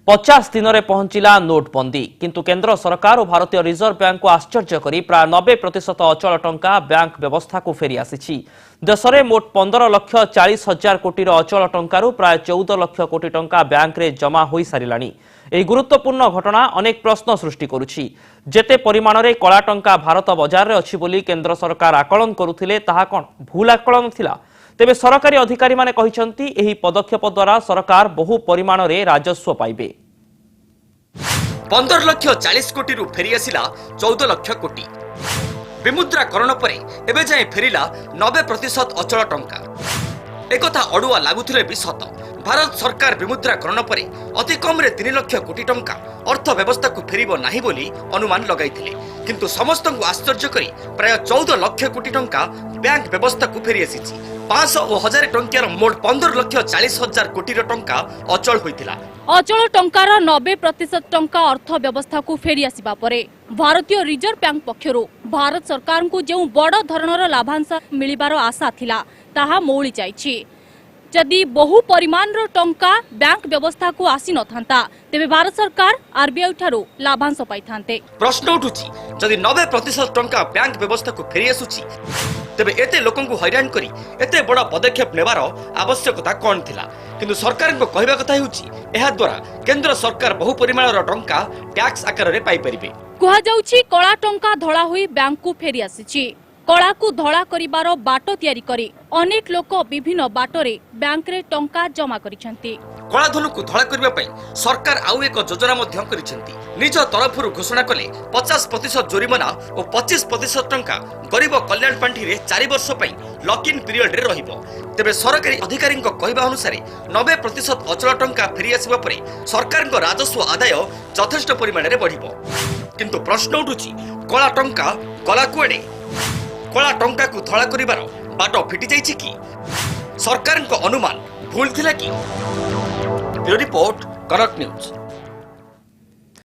50 दिन में पहुंचला नोटबंदी किंतु केंद्र सरकार और भारतीय रिजर्व बैंक को आश्चर्य करी प्राय 90% अचल टंका बैंक व्यवस्था को फेरी आसी देश में मोट 15,40,000 कोटी अचल टंकारु प्राय 14 लाख कोटी टंका बैंक रे जमा हो सारिलानी। ଏହି ଗୁରୁତ୍ୱପୂର୍ଣ୍ଣ ଘଟଣା ଅନେକ ପ୍ରଶ୍ନ ସୃଷ୍ଟି କରୁଛି। ଯେତେ ପରିମାଣରେ କଳା ଟଙ୍କା ଭାରତ ବଜାରରେ ଅଛି ବୋଲି କେନ୍ଦ୍ର ସରକାର ଆକଳନ କରୁଥିଲେ ତାହା କ'ଣ ଭୁଲ ଆକଳନ ଥିଲା? ତେବେ ସରକାରୀ ଅଧିକାରୀମାନେ କହିଛନ୍ତି ଏହି ପଦକ୍ଷେପ ଦ୍ୱାରା ସରକାର ବହୁ ପରିମାଣରେ ରାଜସ୍ୱ ପାଇବେ। 15,40,00,000 कोटी फेरी आसिला 14 लाख कोटी। विमुद्राकरण पर एबे जाए फेरिला 90% अचल टंका। एकथा अड़ुआ लगुले भी सत। भारत सरकार विमुद्राकरण पर अति कम 3 लाख कोटी टंका अर्थव्यवस्था को फेरिब नाही बोली अनुमान लगाइथिले, किंतु समस्त को आश्चर्य करी प्राय 14 लाख कोटी टंका बैंक व्यवस्था को फेरी आसीछि। 500 और 1000 टंकार मोट 15,40,000 कोटी टंका अचल होइथिला। अचल टंकार 90% टंका अर्थव्यवस्था को फेरी आसिबा परे भारतीय रिजर्व बैंक पक्षरु भारत सरकार को जो बड़ धरणर लाभांश मिलिबार आशा थिला ताहा मौली जाइछि। जदि बहु परिमाण टंका बैंक व्यवस्था को आसी न थांता तेबे भारत सरकार आरबीआई ठारू लाभांश पाई थांते। प्रश्न उठुछि, जदि 90% टंका बैंक व्यवस्था को फेरी आसुछि तेबे एते लोकन को हैरान करी एते बड़ा पदक्षेप नेबार आवश्यकता कोन थिला? किंतु सरकार को कहबा कथा हेउछि एहा द्वारा केंद्र सरकार बहु परिमाणर टंका टैक्स आकार रे पाई परिबे। कहा जाउछि कळा टंका धळा होई बैंक को फेरी आसीछि। कला को धड़ा करिबार बाट तैयारी करी अनेक लोक विभिन्न बाटरे बैंक रे टंका जमा करिसेंती। कलाधन को धड़ा करबा पई सरकार आउ एक योजना मध्यम करिसेंती। निज तरफरु घोषणा कले 50% जोरिमाना और 25% टंका गरीब कल्याण पांठी रे 4 वर्ष पई लॉक इन पीरियड रे रहिबो। तेबे सरकारी अधिकारी कहबा अनुसार 90% अचल टंका फेरी आसीबा परे सरकार राजस्व आदाय यथेष्ट परिमाण रे बढ़िबो। किंतु प्रश्न उठुछि, कला टंका कला कुएडे? कला टंका को धड़ा करिबार बाट फिटी जाइछि कि? सरकार अनुमान भूल थिला कि? रिपोर्ट कनक न्यूज।